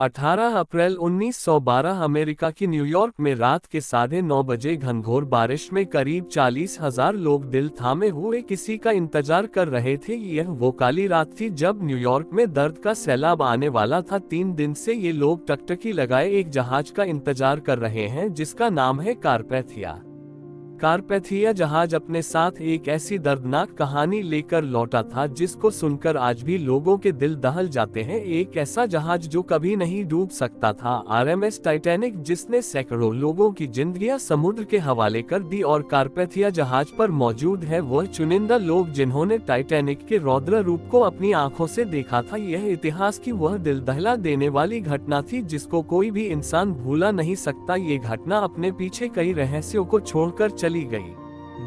18 अप्रैल 1912 America की New York में रात के 9:30 बजे घनघोर बारिश में करीब 40,000 लोग दिल थामे हुए किसी का इंतजार कर रहे थे। यह वो काली रात थी जब न्यूयॉर्क में दर्द का सैलाब आने वाला था। 3 दिन से ये लोग टकटकी लगाए एक जहाज का इंतजार कर रहे हैं जिसका नाम है कारपैथिया। कारपैथिया जहाज अपने साथ एक ऐसी दर्दनाक कहानी लेकर लौटा था जिसको सुनकर आज भी लोगों के दिल दहल जाते हैं। एक ऐसा जहाज जो कभी नहीं डूब सकता था, आरएमएस टाइटैनिक, जिसने सैकड़ों लोगों की जिंदगियां समुद्र के हवाले कर दी। और कारपैथिया जहाज पर मौजूद है वह चुनिंदा लोग जिन्होंने टाइटैनिक के रौद्र रूप को अपनी आंखों से देखा था। यह इतिहास की वह दिल दहला देने वाली घटना थी जिसको कोई भी इंसान भूला नहीं सकता। ये घटना अपने पीछे कई रहस्यों को छोड़कर चली गई।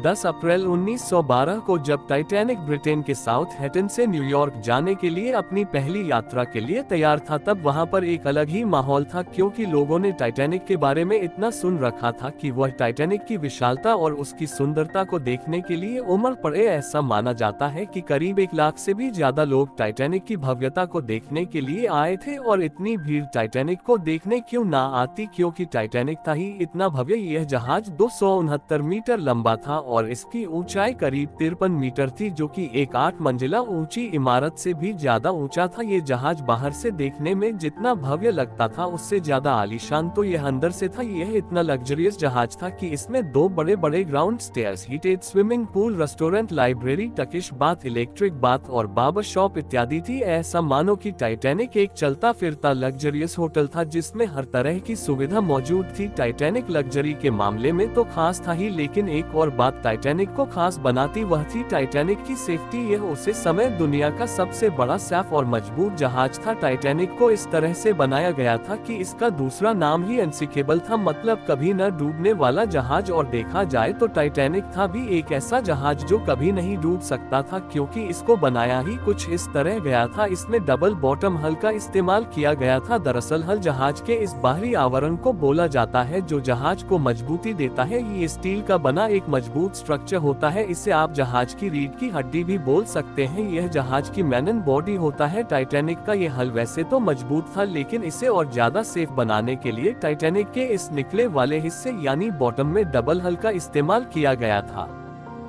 10 अप्रैल 1912 को जब टाइटैनिक ब्रिटेन के साउथहैम्पटन से न्यूयॉर्क जाने के लिए अपनी पहली यात्रा के लिए तैयार था, तब वहां पर एक अलग ही माहौल था क्योंकि लोगों ने टाइटैनिक के बारे में इतना सुन रखा था कि वह टाइटैनिक की विशालता और उसकी सुंदरता को देखने के लिए उमड़ पड़े। ऐसा माना जाता है कि करीब 1 लाख से भी ज्यादा लोग टाइटैनिक की भव्यता को देखने के लिए आए थे। और इतनी भीड़ टाइटैनिक को देखने क्यों ना आती, क्योंकि टाइटैनिक था ही इतना भव्य। यह जहाज 269 मीटर लंबा था और इसकी ऊंचाई करीब 53 मीटर थी, जो कि एक 8 मंजिला ऊंची इमारत से भी ज्यादा ऊंचा था। ये जहाज बाहर से देखने में जितना भव्य लगता था उससे ज्यादा आलीशान तो यह अंदर से था। यह इतना लग्जरियस जहाज था कि इसमें 2 बड़े बड़े ground stairs, heated swimming pool, restaurant, library, Turkish bath, electric bath और बार्बर शॉप इत्यादि थी। ऐसा मानो कि टाइटैनिक एक चलता फिरता लग्जरियस होटल था जिसमें हर तरह की सुविधा मौजूद थी। टाइटैनिक लग्जरी के मामले में तो खास था ही, लेकिन एक और बात टाइटैनिक को खास बनाती वह थी टाइटैनिक की सेफ्टी। यह उसे समय दुनिया का सबसे बड़ा सैफ और मजबूत जहाज था। टाइटैनिक को इस तरह से बनाया गया था कि इसका दूसरा नाम ही अनसिंकेबल था, मतलब कभी न डूबने वाला जहाज। और देखा जाए तो टाइटैनिक था भी एक ऐसा जहाज जो कभी नहीं डूब सकता था, क्योंकि इसको बनाया ही कुछ इस तरह गया था। इसमें डबल बॉटम हल का इस्तेमाल किया गया था। दरअसल हल जहाज के इस बाहरी आवरण को बोला जाता है जो जहाज को मजबूती देता है। ये स्टील का बना एक मजबूत स्ट्रक्चर होता है। इसे आप जहाज की रीढ़ की हड्डी भी बोल सकते हैं। यह जहाज की मैनन बॉडी होता है। टाइटैनिक का यह हल वैसे तो मजबूत था, लेकिन इसे और ज्यादा सेफ बनाने के लिए टाइटैनिक के इस निकले वाले हिस्से यानी बॉटम में डबल हल का इस्तेमाल किया गया था।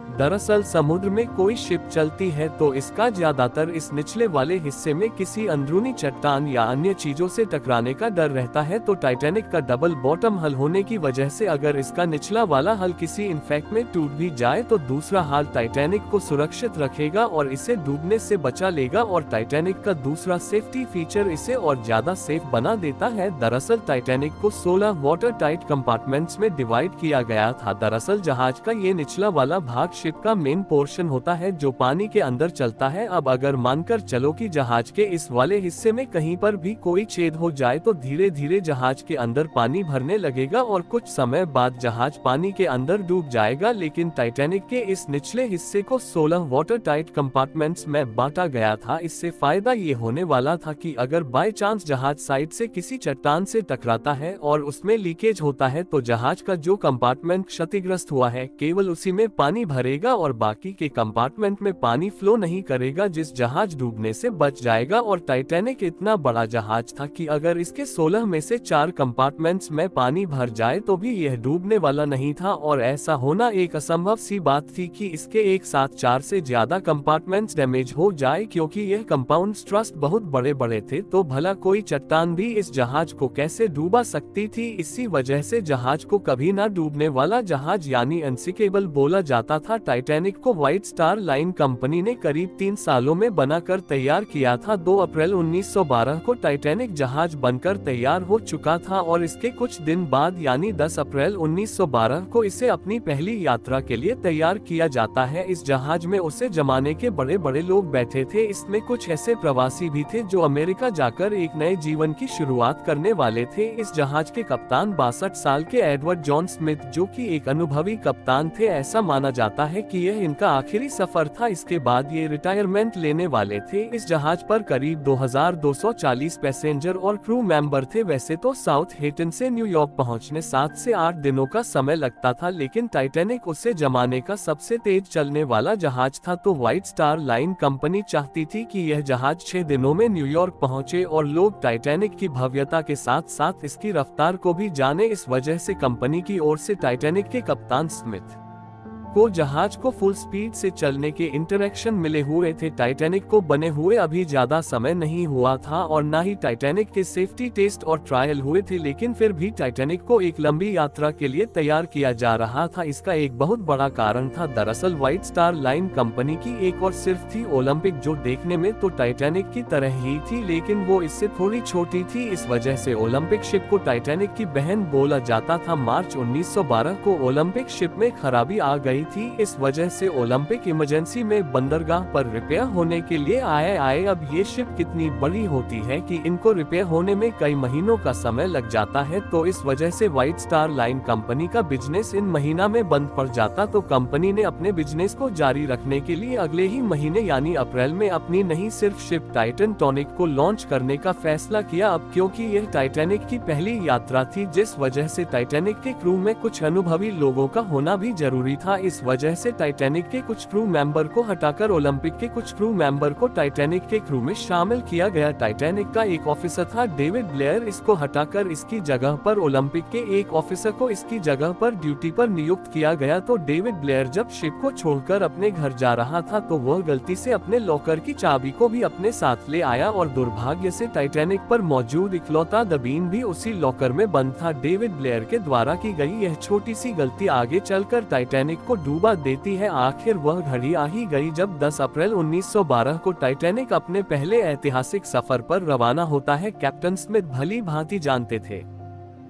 दरअसल समुद्र में कोई शिप चलती है तो इसका ज्यादातर इस निचले वाले हिस्से में किसी अंदरूनी चट्टान या अन्य चीजों से टकराने का डर रहता है। तो टाइटैनिक का डबल बॉटम हल होने की वजह से अगर इसका निचला वाला हल किसी इन्फेक्ट में टूट भी जाए तो दूसरा हाल टाइटैनिक को सुरक्षित रखेगा और इसे डूबने से बचा लेगा। और टाइटैनिक का दूसरा सेफ्टी फीचर इसे और ज्यादा सेफ बना देता है। दरअसल टाइटैनिक को 16 वाटर टाइट कंपार्टमेंट्स में डिवाइड किया गया था। दरअसल जहाज का ये निचला वाला भाग शिप का मेन पोर्शन होता है जो पानी के अंदर चलता है। अब अगर मानकर चलो कि जहाज के इस वाले हिस्से में कहीं पर भी कोई छेद हो जाए तो धीरे धीरे जहाज के अंदर पानी भरने लगेगा और कुछ समय बाद जहाज पानी के अंदर डूब जाएगा। लेकिन टाइटैनिक के इस निचले हिस्से को 16 वाटर टाइट कंपार्टमेंट्स में बांटा गया था। इससे फायदा ये होने वाला था कि अगर बाय चांस जहाज साइड से किसी चट्टान से टकराता है और उसमें लीकेज होता है तो जहाज का जो कंपार्टमेंट क्षतिग्रस्त हुआ है केवल उसी में पानी भरेगा और बाकी के कंपार्टमेंट में पानी फ्लो नहीं करेगा, जिस जहाज डूबने से बच जाएगा। और टाइटैनिक इतना बड़ा जहाज था कि अगर इसके 16 में से 4 कंपार्टमेंट्स में पानी भर जाए तो भी यह डूबने वाला नहीं था। और ऐसा होना एक असंभव सी बात थी कि इसके एक साथ 4 से ज्यादा कंपार्टमेंट्स डैमेज हो जाए, क्योंकि यह कंपाउंड ट्रस्ट बहुत बड़े बड़े थे। तो भला कोई चट्टान भी इस जहाज को कैसे डूबा सकती थी। इसी वजह से जहाज को कभी ना डूबने वाला जहाज यानी अनसिंकेबल बोला जाता था। टाइटैनिक को व्हाइट स्टार लाइन कंपनी ने करीब 3 सालों में बनाकर तैयार किया था। 2 अप्रैल 1912 को टाइटैनिक जहाज बनकर तैयार हो चुका था और इसके कुछ दिन बाद यानी 10 अप्रैल 1912 को इसे अपनी पहली यात्रा के लिए तैयार किया जाता है। इस जहाज में उसे जमाने के बड़े बड़े लोग बैठे थे। इसमें कुछ ऐसे प्रवासी भी थे जो अमेरिका जाकर एक नए जीवन की शुरुआत करने वाले थे। इस जहाज के कप्तान 62 साल के एडवर्ड जॉन स्मिथ, जो कि एक अनुभवी कप्तान थे। ऐसा माना जाता है है कि यह इनका आखिरी सफर था। इसके बाद ये रिटायरमेंट लेने वाले थे। इस जहाज पर करीब 2240 पैसेंजर और क्रू मेंबर थे। वैसे तो साउथहैम्पटन से न्यूयॉर्क पहुंचने 7 से 8 दिनों का समय लगता था, लेकिन टाइटैनिक उस जमाने का सबसे तेज चलने वाला जहाज था, तो व्हाइट स्टार लाइन कंपनी चाहती थी कि यह जहाज 6 दिनों में न्यूयॉर्क पहुंचे और लोग टाइटैनिक की भव्यता के साथ साथ इसकी रफ्तार को भी जाने। इस वजह से कंपनी की ओर से टाइटैनिक के कप्तान स्मिथ को जहाज को फुल स्पीड से चलने के इंटरेक्शन मिले हुए थे। टाइटैनिक को बने हुए अभी ज्यादा समय नहीं हुआ था और न ही टाइटैनिक के सेफ्टी टेस्ट और ट्रायल हुए थे, लेकिन फिर भी टाइटैनिक को एक लंबी यात्रा के लिए तैयार किया जा रहा था। इसका एक बहुत बड़ा कारण था दरअसल व्हाइट स्टार लाइन कंपनी की एक और सिर्फ थी ओलंपिक, जो देखने में तो टाइटैनिक की तरह ही थी, लेकिन वो इससे थोड़ी छोटी थी। इस वजह से ओलंपिक शिप को टाइटैनिक की बहन बोला जाता था। मार्च 1912 को ओलंपिक शिप में खराबी आ गई थी। इस वजह से ओलंपिक इमरजेंसी में बंदरगाह पर रिपेयर होने के लिए आए। अब ये शिप कितनी बड़ी होती है कि इनको रिपेयर होने में कई महीनों का समय लग जाता है, तो इस वजह से व्हाइट स्टार लाइन कंपनी का बिजनेस इन महीना में बंद पड़ जाता। तो कंपनी ने अपने बिजनेस को जारी रखने के लिए अगले ही महीने यानी अप्रैल में अपनी नहीं सिर्फ शिप टाइटन टॉनिक को लॉन्च करने का फैसला किया। अब क्योंकि यह टाइटैनिक की पहली यात्रा थी, जिस वजह से टाइटैनिक के क्रू में कुछ अनुभवी लोगों का होना भी जरूरी था। इस वजह से टाइटैनिक के कुछ क्रू मेंबर को हटाकर ओलंपिक के कुछ क्रू मेंबर को टाइटैनिक के क्रू में शामिल किया गया। टाइटैनिक का एक ऑफिसर था डेविड ब्लेयर, इसको हटाकर इसकी जगह पर ओलंपिक के एक ऑफिसर को इसकी जगह पर ड्यूटी पर नियुक्त किया गया। तो डेविड ब्लेयर जब शिप को छोड़कर अपने घर जा रहा था तो वह गलती से अपने लॉकर की चाबी को भी अपने साथ ले आया और दुर्भाग्य से टाइटैनिक पर मौजूद इकलौता दबीन भी उसी लॉकर में बंद था। डेविड ब्लेयर के द्वारा की गई यह छोटी सी गलती आगे चलकर टाइटैनिक को डूबा देती है। आखिर वह घड़ी आ ही गई जब 10 अप्रैल 1912 को टाइटैनिक अपने पहले ऐतिहासिक सफर पर रवाना होता है। कैप्टन स्मिथ भली भांति जानते थे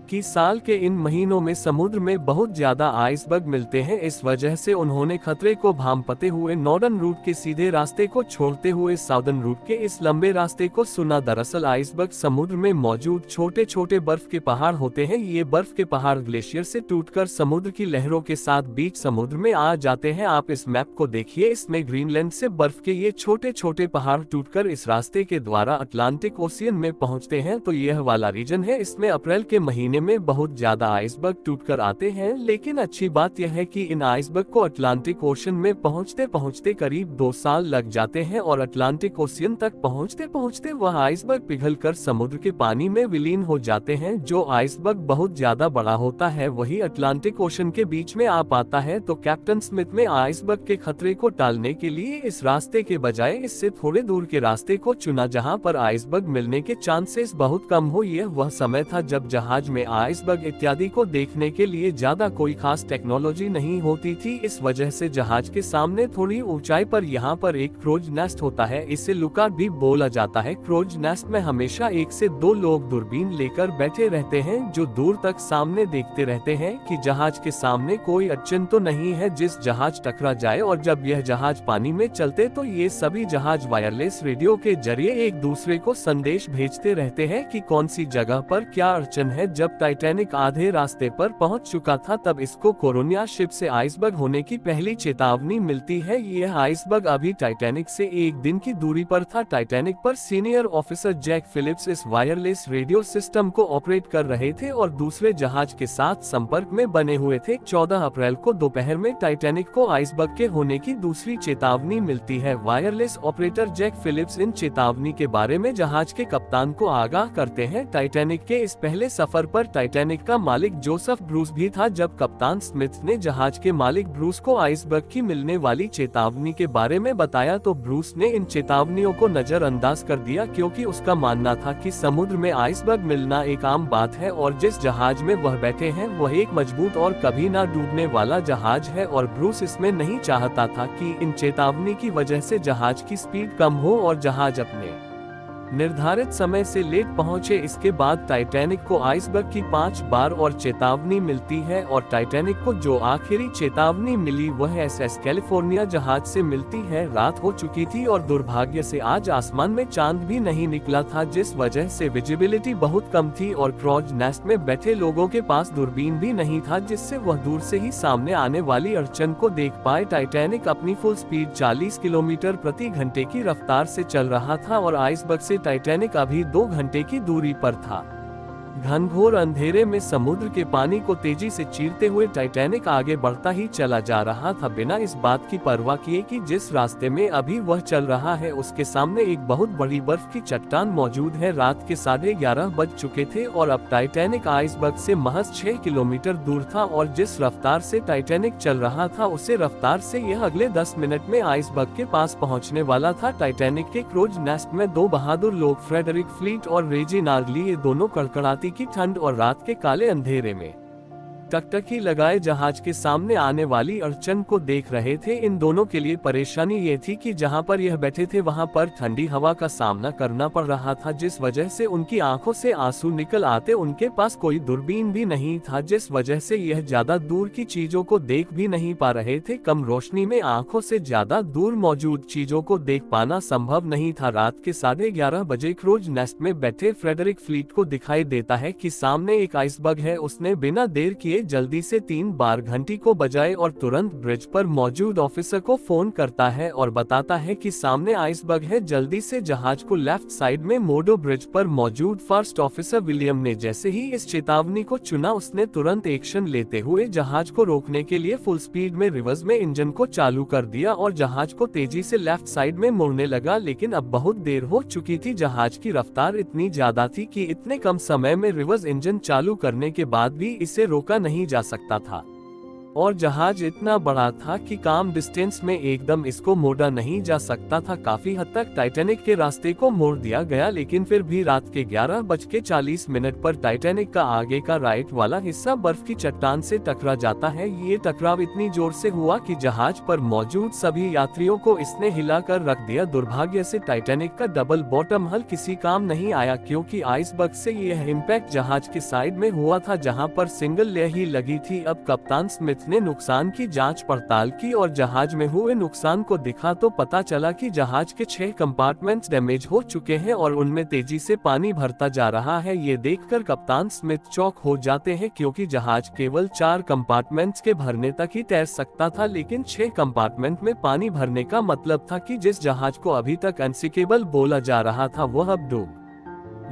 कि साल के इन महीनों में समुद्र में बहुत ज्यादा आइसबर्ग मिलते हैं। इस वजह से उन्होंने खतरे को भांपते हुए नॉर्दर्न रूट के सीधे रास्ते को छोड़ते हुए साउदर्न रूट के इस लंबे रास्ते को चुना। दरअसल आइसबर्ग समुद्र में मौजूद छोटे छोटे बर्फ के पहाड़ होते हैं। ये बर्फ के पहाड़ ग्लेशियर से टूटकर समुद्र की लहरों के साथ बीच समुद्र में आ जाते हैं। आप इस मैप को देखिए, इसमें ग्रीनलैंड से बर्फ के ये छोटे छोटे पहाड़ टूटकर इस रास्ते के द्वारा अटलांटिक ओशियन में पहुँचते हैं। तो यह वाला रीजन है, इसमें अप्रैल के महीने में बहुत ज्यादा आइसबर्ग टूटकर आते हैं। लेकिन अच्छी बात यह है कि इन आइसबर्ग को अटलांटिक ओशन में पहुंचते पहुंचते करीब 2 साल लग जाते हैं और अटलांटिक ओशियन तक पहुंचते पहुंचते वह आइसबर्ग पिघलकर समुद्र के पानी में विलीन हो जाते हैं। जो आइसबर्ग बहुत ज्यादा बड़ा होता है वही अटलांटिक ओशन के बीच में आ पाता है। तो कैप्टन स्मिथ में आइसबर्ग के खतरे को टालने के लिए इस रास्ते के बजाय इससे थोड़े दूर के रास्ते को चुना, जहां पर आइसबर्ग मिलने के चांसेस बहुत कम हो। यह वह समय था जब जहाज में आइसबर्ग इत्यादि को देखने के लिए ज्यादा कोई खास टेक्नोलॉजी नहीं होती थी। इस वजह से जहाज के सामने थोड़ी ऊंचाई पर यहाँ पर एक क्रोज नेस्ट होता है, इसे लुकआउट भी बोला जाता है। क्रोज नेस्ट में हमेशा 1 से 2 लोग दूरबीन लेकर बैठे रहते हैं, जो दूर तक सामने देखते रहते हैं कि जहाज के सामने कोई अड़चन तो नहीं है जिस जहाज टकरा जाए। और जब यह जहाज पानी में चलते तो ये सभी जहाज वायरलेस रेडियो के जरिए एक दूसरे को संदेश भेजते रहते हैं कि कौन सी जगह पर क्या अड़चन है। जब टाइटैनिक आधे रास्ते पर पहुंच चुका था तब इसको कोरोनिया शिप से आइसबर्ग होने की पहली चेतावनी मिलती है। यह आइसबर्ग अभी टाइटैनिक से 1 दिन की दूरी पर था। टाइटैनिक पर सीनियर ऑफिसर जैक फिलिप्स इस वायरलेस रेडियो सिस्टम को ऑपरेट कर रहे थे और दूसरे जहाज के साथ संपर्क में बने हुए थे। 14 अप्रैल को दोपहर में टाइटैनिक को आइसबर्ग के होने की दूसरी चेतावनी मिलती है। वायरलेस ऑपरेटर जैक फिलिप्स इन चेतावनी के बारे में जहाज के कप्तान को आगाह करते हैं। टाइटैनिक के इस पहले सफर पर टाइटैनिक का मालिक जोसेफ ब्रूस भी था। जब कप्तान स्मिथ ने जहाज के मालिक ब्रूस को आइसबर्ग की मिलने वाली चेतावनी के बारे में बताया तो ब्रूस ने इन चेतावनियों को नजरअंदाज कर दिया, क्योंकि उसका मानना था कि समुद्र में आइसबर्ग मिलना एक आम बात है और जिस जहाज में वह बैठे हैं वह एक मजबूत और कभी ना डूबने वाला जहाज है। और ब्रूस इसमें नहीं चाहता था कि इन चेतावनी की वजह से जहाज की स्पीड कम हो और जहाज अपने निर्धारित समय से लेट पहुंचे। इसके बाद टाइटैनिक को आइसबर्ग की 5 बार और चेतावनी मिलती है और टाइटैनिक को जो आखिरी चेतावनी मिली वह SS कैलिफोर्निया जहाज से मिलती है। रात हो चुकी थी और दुर्भाग्य से आज आसमान में चांद भी नहीं निकला था, जिस वजह से विजिबिलिटी बहुत कम थी और क्रॉज नेस्ट में बैठे लोगों के पास दूरबीन भी नहीं था जिससे वह दूर से ही सामने आने वाली अड़चन को देख पाए। टाइटैनिक अपनी फुल स्पीड 40 किलोमीटर प्रति घंटे की रफ्तार से चल रहा था और आइसबर्ग से टाइटैनिक अभी 2 घंटे की दूरी पर था। घनघोर अंधेरे में समुद्र के पानी को तेजी से चीरते हुए टाइटैनिक आगे बढ़ता ही चला जा रहा था, बिना इस बात की परवाह किए कि जिस रास्ते में अभी वह चल रहा है उसके सामने एक बहुत बड़ी बर्फ की चट्टान मौजूद है। रात के 11:30 बज चुके थे और अब टाइटैनिक आइसबर्ग से महज 6 किलोमीटर दूर था और जिस रफ्तार से टाइटैनिक चल रहा था उसे रफ्तार से यह अगले 10 मिनट में आइसबर्ग के पास पहुंचने वाला था। टाइटैनिक के क्रूज नेस्ट में 2 बहादुर लोग फ्रेडरिक फ्लीट और रेजिनाल्ड ली, ये दोनों कड़कड़ाती की ठंड और रात के काले अंधेरे में टकटकी लगाए जहाज के सामने आने वाली अड़चन को देख रहे थे। इन दोनों के लिए परेशानी ये थी कि जहां पर यह बैठे थे वहां पर ठंडी हवा का सामना करना पड़ रहा था, जिस वजह से उनकी आंखों से आंसू निकल आते। उनके पास कोई दूरबीन भी नहीं था, जिस वजह से यह ज्यादा दूर की चीजों को देख भी नहीं पा रहे थे। कम रोशनी में आंखों से ज्यादा दूर मौजूद चीजों को देख पाना संभव नहीं था। रात के 11:30 बजे क्रूज नेस्ट में बैठे फ्रेडरिक फ्लीट को दिखाई देता है कि सामने एक आइसबर्ग है। उसने बिना देर किए जल्दी से 3 बार घंटी को बजाए और तुरंत ब्रिज पर मौजूद ऑफिसर को फोन करता है और बताता है कि सामने आइसबर्ग है, जल्दी से जहाज को लेफ्ट साइड में मोड़ो। ब्रिज पर मौजूद फर्स्ट ऑफिसर विलियम ने जैसे ही इस चेतावनी को चुना उसने तुरंत एक्शन लेते हुए जहाज को रोकने के लिए फुल स्पीड में रिवर्स में इंजन को चालू कर दिया और जहाज को तेजी से लेफ्ट साइड में मुड़ने लगा। लेकिन अब बहुत देर हो चुकी थी, जहाज की रफ्तार इतनी ज्यादा थी कि इतने कम समय में रिवर्स इंजन चालू करने के बाद भी इसे रोका नहीं जा सकता था और जहाज इतना बड़ा था कि कम डिस्टेंस में एकदम इसको मोड़ा नहीं जा सकता था। काफी हद तक टाइटैनिक के रास्ते को मोड़ दिया गया, लेकिन फिर भी रात के 11:40 पर टाइटैनिक का आगे का राइट वाला हिस्सा बर्फ की चट्टान से टकरा जाता है। ये टकराव इतनी जोर से हुआ कि जहाज पर मौजूद सभी यात्रियों को इसने हिलाकर रख दिया। दुर्भाग्य से टाइटैनिक का डबल बॉटम हल किसी काम नहीं आया, क्योंकि आइसबर्ग से यह इम्पैक्ट जहाज के साइड में हुआ था जहाँ पर सिंगल लेयर ही लगी थी। अब कप्तान स्मिथ ने नुकसान की जांच पड़ताल की और जहाज में हुए नुकसान को देखा तो पता चला कि जहाज के 6 कंपार्टमेंट्स डैमेज हो चुके हैं और उनमें तेजी से पानी भरता जा रहा है। ये देखकर कप्तान स्मिथ चौंक हो जाते हैं, क्योंकि जहाज केवल 4 कंपार्टमेंट्स के भरने तक ही तैर सकता था, लेकिन 6 कंपार्टमेंट में पानी भरने का मतलब था कि जिस जहाज को अभी तक अनसिंकेबल बोला जा रहा था वह अब डूब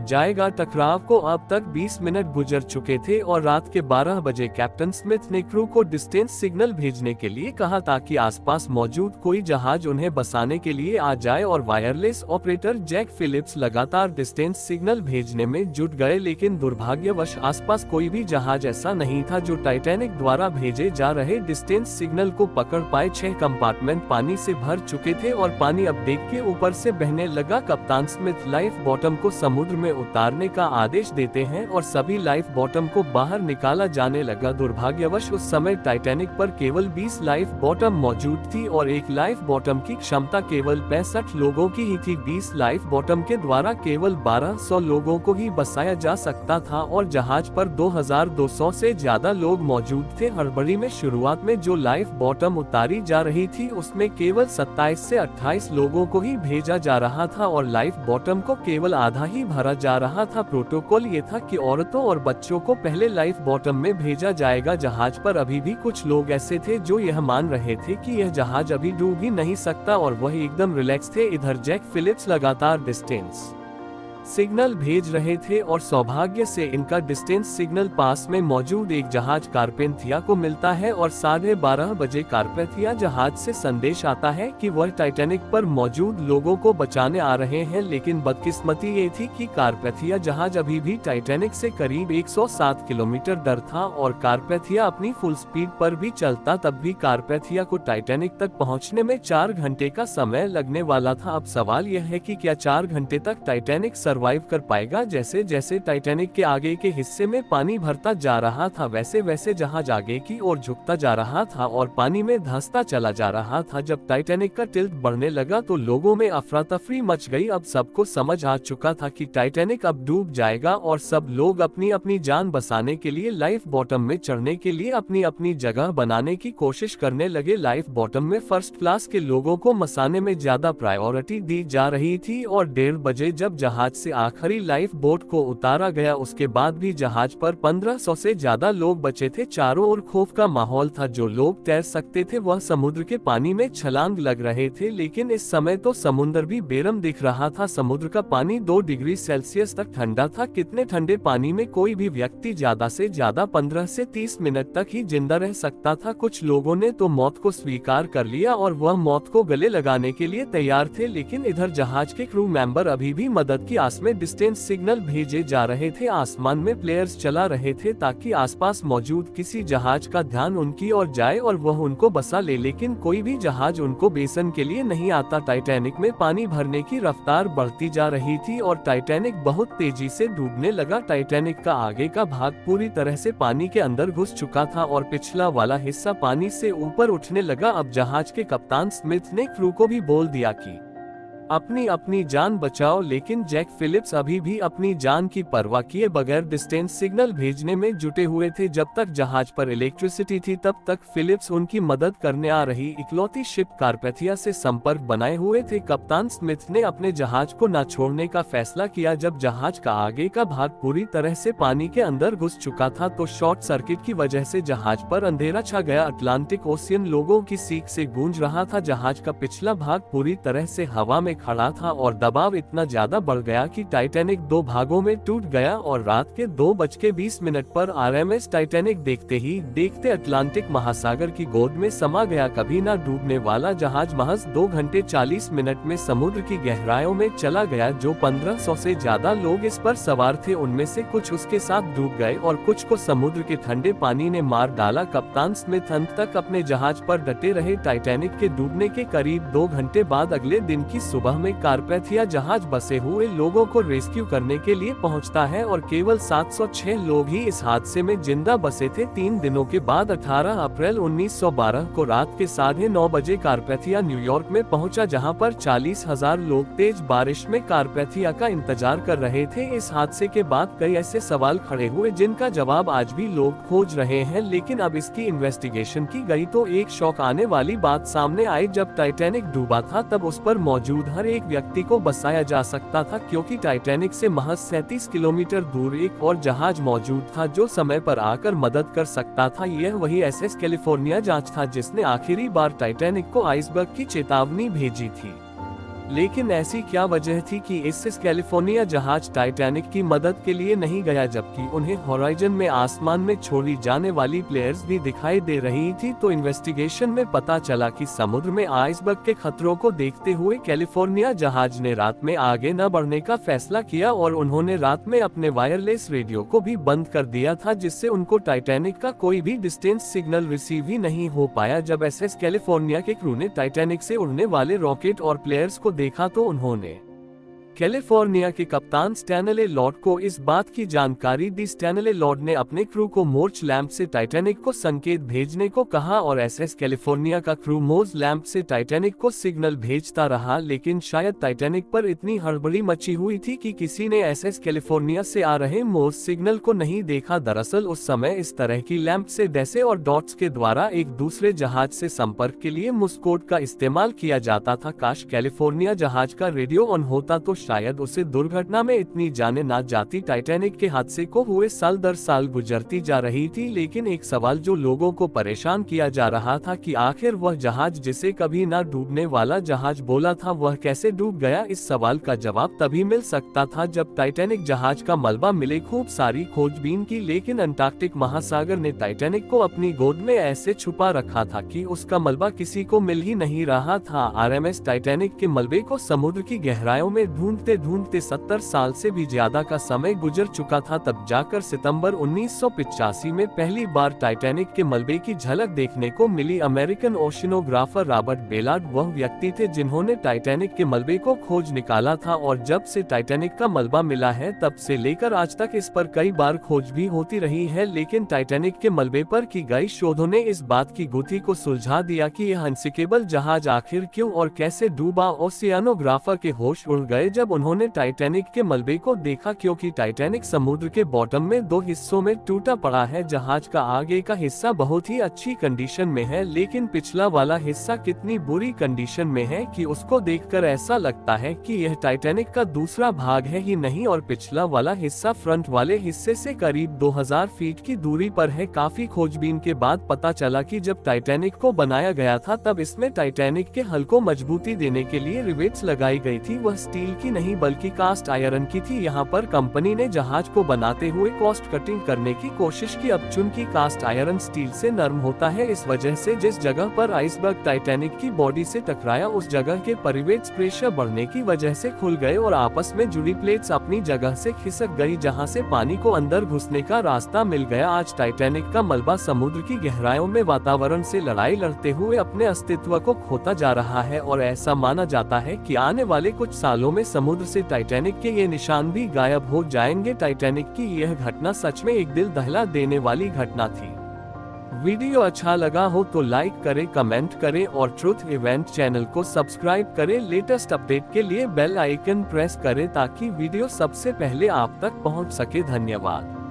जाएगा। टकराव को अब तक 20 मिनट गुजर चुके थे और रात के 12 बजे कैप्टन स्मिथ ने क्रू को डिस्टेंस सिग्नल भेजने के लिए कहा ताकि आसपास मौजूद कोई जहाज उन्हें बसाने के लिए आ जाए और वायरलेस ऑपरेटर जैक फिलिप्स लगातार डिस्टेंस सिग्नल भेजने में जुट गए। लेकिन दुर्भाग्यवश आसपास कोई भी जहाज ऐसा नहीं था जो टाइटैनिक द्वारा भेजे जा रहे डिस्टेंस सिग्नल को पकड़ पाए। 6 कंपार्टमेंट पानी से भर चुके थे और पानी अब डेक के ऊपर से बहने लगा। कप्तान स्मिथ लाइफ बॉटम को समुद्र में उतारने का आदेश देते हैं और सभी लाइफ बॉटम को बाहर निकाला जाने लगा। दुर्भाग्यवश उस समय टाइटैनिक पर केवल 20 लाइफ बॉटम मौजूद थी और एक लाइफ बॉटम की क्षमता केवल 65 लोगों की ही थी। 20 लाइफ बॉटम के द्वारा केवल 1200 लोगों को ही बसाया जा सकता था और जहाज पर 2200 से ज्यादा लोग मौजूद थे। हड़बड़ी में शुरुआत में जो लाइफ बॉटम उतारी जा रही थी उसमें केवल 27 से 28 लोगों को ही भेजा जा रहा था और लाइफ बॉटम को केवल आधा ही भरा जा रहा था। प्रोटोकॉल ये था कि औरतों और बच्चों को पहले लाइफ बॉटम में भेजा जाएगा। जहाज पर अभी भी कुछ लोग ऐसे थे जो यह मान रहे थे कि यह जहाज अभी डूब ही नहीं सकता और वह एकदम रिलैक्स थे। इधर जैक फिलिप्स लगातार डिस्टेंस सिग्नल भेज रहे थे और सौभाग्य से इनका डिस्टेंस सिग्नल पास में मौजूद एक जहाज कारपेंथिया को मिलता है और 12:30 बजे कारपेंथिया जहाज से संदेश आता है कि वह टाइटैनिक पर मौजूद लोगों को बचाने आ रहे हैं। लेकिन बदकिस्मती ये थी कि कारपेंथिया जहाज अभी भी टाइटैनिक से करीब 107 किलोमीटर दूर था और कारपेंथिया अपनी फुल स्पीड पर भी चलता तब भी कारपेंथिया को टाइटैनिक तक पहुँचने में 4 घंटे का समय लगने वाला था। अब सवाल यह है कि क्या 4 घंटे तक टाइटैनिक सरवाइव कर पाएगा। जैसे जैसे टाइटैनिक के आगे के हिस्से में पानी भरता जा रहा था, वैसे वैसे जहाज आगे की ओर झुकता जा रहा था और पानी में धंसता चला जा रहा था। जब टाइटैनिक का टिल्ट बढ़ने लगा तो लोगों में अफरा तफरी मच गई। अब सबको समझ आ चुका था कि टाइटैनिक अब डूब जाएगा और सब लोग अपनी अपनी जान बचाने के लिए लाइफ बॉटम में चढ़ने के लिए अपनी अपनी जगह बनाने की कोशिश करने लगे। लाइफ बॉटम में फर्स्ट क्लास के लोगों को मसाने में ज्यादा प्रायोरिटी दी जा रही थी और 1:30 बजे जब जहाज से आखिरी लाइफ बोट को उतारा गया, उसके बाद भी जहाज पर 1500 से ज्यादा लोग बचे थे। चारों ओर खौफ का माहौल था। जो लोग तैर सकते थे वह समुद्र के पानी में छलांग लग रहे थे, लेकिन इस समय तो समुद्र भी बेरहम दिख रहा था। समुद्र का पानी 2 डिग्री सेल्सियस तक ठंडा था। कितने ठंडे पानी में कोई भी व्यक्ति ज्यादा से ज्यादा 15 से 30 मिनट तक ही जिंदा रह सकता था। कुछ लोगों ने तो मौत को स्वीकार कर लिया और वह मौत को गले लगाने के लिए तैयार थे, लेकिन इधर जहाज के क्रू मेंबर अभी भी मदद की आस में डिस्टेंस सिग्नल भेजे जा रहे थे। आसमान में प्लेयर्स चला रहे थे ताकि आसपास मौजूद किसी जहाज का ध्यान उनकी ओर जाए और वह उनको बसा ले, लेकिन कोई भी जहाज उनको बेसन के लिए नहीं आता। टाइटैनिक में पानी भरने की रफ्तार बढ़ती जा रही थी और टाइटैनिक बहुत तेजी से डूबने लगा। टाइटैनिक का आगे का भाग पूरी तरह से पानी के अंदर घुस चुका था और पिछला वाला हिस्सा पानी से ऊपर उठने लगा। अब जहाज के कप्तान स्मिथ ने क्रू को भी बोल दिया कि अपनी अपनी जान बचाओ, लेकिन जैक फिलिप्स अभी भी अपनी जान की परवाह किए बगैर डिस्टेंस सिग्नल भेजने में जुटे हुए थे। जब तक जहाज पर इलेक्ट्रिसिटी थी तब तक फिलिप्स उनकी मदद करने आ रही इकलौती शिप कारपेथिया से संपर्क बनाए हुए थे। कप्तान स्मिथ ने अपने जहाज को न छोड़ने का फैसला किया। जब जहाज का आगे का भाग पूरी तरह से पानी के अंदर घुस चुका था तो शॉर्ट सर्किट की वजह से जहाज पर अंधेरा छा गया। अटलांटिक ओशियन लोगों की सीख से गूंज रहा था। जहाज का पिछला भाग पूरी तरह से हवा में खड़ा था और दबाव इतना ज्यादा बढ़ गया कि टाइटैनिक 2 भागों में टूट गया और रात के 2:20 पर आरएमएस टाइटैनिक देखते ही देखते अटलांटिक महासागर की गोद में समा गया। कभी ना डूबने वाला जहाज महज 2 घंटे 40 मिनट में समुद्र की गहराइयों में चला गया। जो 1500 से ज्यादा लोग इस पर सवार थे उनमें से कुछ उसके साथ डूब गए और कुछ को समुद्र के ठंडे पानी ने मार डाला। कप्तान स्मिथ अंत तक अपने जहाज पर डटे रहे। टाइटैनिक के डूबने के करीब 2 घंटे बाद अगले दिन की सुबह में कारपेथिया जहाज बसे हुए लोगों को रेस्क्यू करने के लिए पहुंचता है और केवल 706 लोग ही इस हादसे में जिंदा बचे थे। 3 दिनों के बाद 18 अप्रैल 1912 को रात के 9:30 बजे कारपेथिया न्यूयॉर्क में पहुंचा, जहां पर 40,000 लोग तेज बारिश में कारपेथिया का इंतजार कर रहे थे। इस हादसे के बाद कई ऐसे सवाल खड़े हुए जिनका जवाब आज भी लोग खोज रहे हैं, लेकिन अब इसकी इन्वेस्टिगेशन की गई तो एक शौक आने वाली बात सामने आई। जब टाइटैनिक डूबा था तब उस पर मौजूद हर एक व्यक्ति को बचाया जा सकता था, क्योंकि टाइटैनिक से महज 37 किलोमीटर दूर एक और जहाज मौजूद था जो समय पर आकर मदद कर सकता था। यह वही एसएस कैलिफोर्निया जहाज था जिसने आखिरी बार टाइटैनिक को आइसबर्ग की चेतावनी भेजी थी। लेकिन ऐसी क्या वजह थी कि एसएस कैलिफोर्निया जहाज टाइटैनिक की मदद के लिए नहीं गया, जबकि उन्हें होराइजन में आसमान में छोड़ी जाने वाली प्लेयर्स भी दिखाई दे रही थी। तो इन्वेस्टिगेशन में पता चला कि समुद्र में आइसबर्ग के खतरों को देखते हुए कैलिफोर्निया जहाज ने रात में आगे न बढ़ने का फैसला किया और उन्होंने रात में अपने वायरलेस रेडियो को भी बंद कर दिया था, जिससे उनको टाइटैनिक का कोई भी डिस्टेंस सिग्नल रिसीव ही नहीं हो पाया। जब एसएस कैलिफोर्निया के क्रू ने टाइटैनिक से उड़ने वाले रॉकेट और प्लेयर्स को देखा तो उन्होंने कैलिफोर्निया के कप्तान स्टैनले लॉर्ड को इस बात की जानकारी दी। स्टैनले लॉर्ड ने अपने क्रू को मोर्च लैंप से टाइटैनिक को संकेत भेजने को कहा और एसएस कैलिफोर्निया का क्रू मोर्च लैंप से टाइटैनिक को सिग्नल भेजता रहा, लेकिन शायद टाइटैनिक पर इतनी हड़बड़ी मची हुई थी कि किसी ने एसएस कैलिफोर्निया से आ रहे मोर्स सिग्नल को नहीं देखा। दरअसल उस समय इस तरह की लैंप से डैसे और डॉट्स के द्वारा एक दूसरे जहाज से संपर्क के लिए मुर्स कोड का इस्तेमाल किया जाता था। काश कैलिफोर्निया जहाज का रेडियो ऑन होता तो शायद उसे दुर्घटना में इतनी जाने ना जाती। टाइटैनिक के हादसे को हुए साल दर साल गुजरती जा रही थी, लेकिन एक सवाल जो लोगों को परेशान किया जा रहा था कि आखिर वह जहाज जिसे कभी ना डूबने वाला जहाज बोला था वह कैसे डूब गया। इस सवाल का जवाब तभी मिल सकता था जब टाइटैनिक जहाज का मलबा मिले। खूब सारी खोजबीन की, लेकिन अंटार्कटिक महासागर ने टाइटैनिक को अपनी गोद में ऐसे छुपा रखा था कि उसका मलबा किसी को मिल ही नहीं रहा था। आरएमएस टाइटैनिक के मलबे को समुद्र की गहराइयों में ढूंढ ढूंढते ढूंढते 70 साल से भी ज्यादा का समय गुजर चुका था, तब जाकर सितंबर 1985 में पहली बार टाइटैनिक के मलबे की झलक देखने को मिली। अमेरिकन ओशिनोग्राफर रॉबर्ट बेलार्ड वह व्यक्ति थे जिन्होंने टाइटैनिक के मलबे को खोज निकाला था, और जब से टाइटैनिक का मलबा मिला है तब से लेकर आज तक इस पर कई बार खोज भी होती रही है, लेकिन टाइटैनिक के मलबे पर की गई शोधों ने इस बात की गुत्थी को सुलझा दिया कि यह अनसिंकेबल जहाज आखिर क्यों और कैसे डूबा। ओशियानोग्राफर के होश उड़ गए जब उन्होंने टाइटैनिक के मलबे को देखा, क्योंकि टाइटैनिक समुद्र के बॉटम में 2 हिस्सों में टूटा पड़ा है। जहाज का आगे का हिस्सा बहुत ही अच्छी कंडीशन में है, लेकिन पिछला वाला हिस्सा कितनी बुरी कंडीशन में है कि उसको देखकर ऐसा लगता है कि यह टाइटैनिक का दूसरा भाग है ही नहीं, और पिछला वाला हिस्सा फ्रंट वाले हिस्से से करीब 2000 फीट की दूरी पर है। काफी खोजबीन के बाद पता चला कि जब टाइटैनिक को बनाया गया था तब इसमें टाइटैनिक के हल को मजबूती देने के लिए रिवेट्स लगाई गई थी। वह स्टील की नहीं बल्कि कास्ट आयरन की थी। यहाँ पर कंपनी ने जहाज को बनाते हुए कॉस्ट कटिंग करने की कोशिश की। अब चूंकि कास्ट आयरन स्टील से नरम होता है, इस वजह से जिस जगह पर आइसबर्ग टाइटैनिक की बॉडी से टकराया उस जगह के परिवेश प्रेशर बढ़ने की वजह से खुल गए और आपस में जुड़ी प्लेट्स अपनी जगह से खिसक गई, जहां से पानी को अंदर घुसने का रास्ता मिल गया। आज टाइटैनिक का मलबा समुद्र की गहराइयों में वातावरण से लड़ाई लड़ते हुए अपने अस्तित्व को खोता जा रहा है, और ऐसा माना जाता है कि आने वाले कुछ सालों में समुद्र से टाइटैनिक के ये निशान भी गायब हो जाएंगे। टाइटैनिक की यह घटना सच में एक दिल दहला देने वाली घटना थी। वीडियो अच्छा लगा हो तो लाइक करें, कमेंट करें और ट्रुथ इवेंट चैनल को सब्सक्राइब करें। लेटेस्ट अपडेट के लिए बेल आइकन प्रेस करें ताकि वीडियो सबसे पहले आप तक पहुंच सके। धन्यवाद।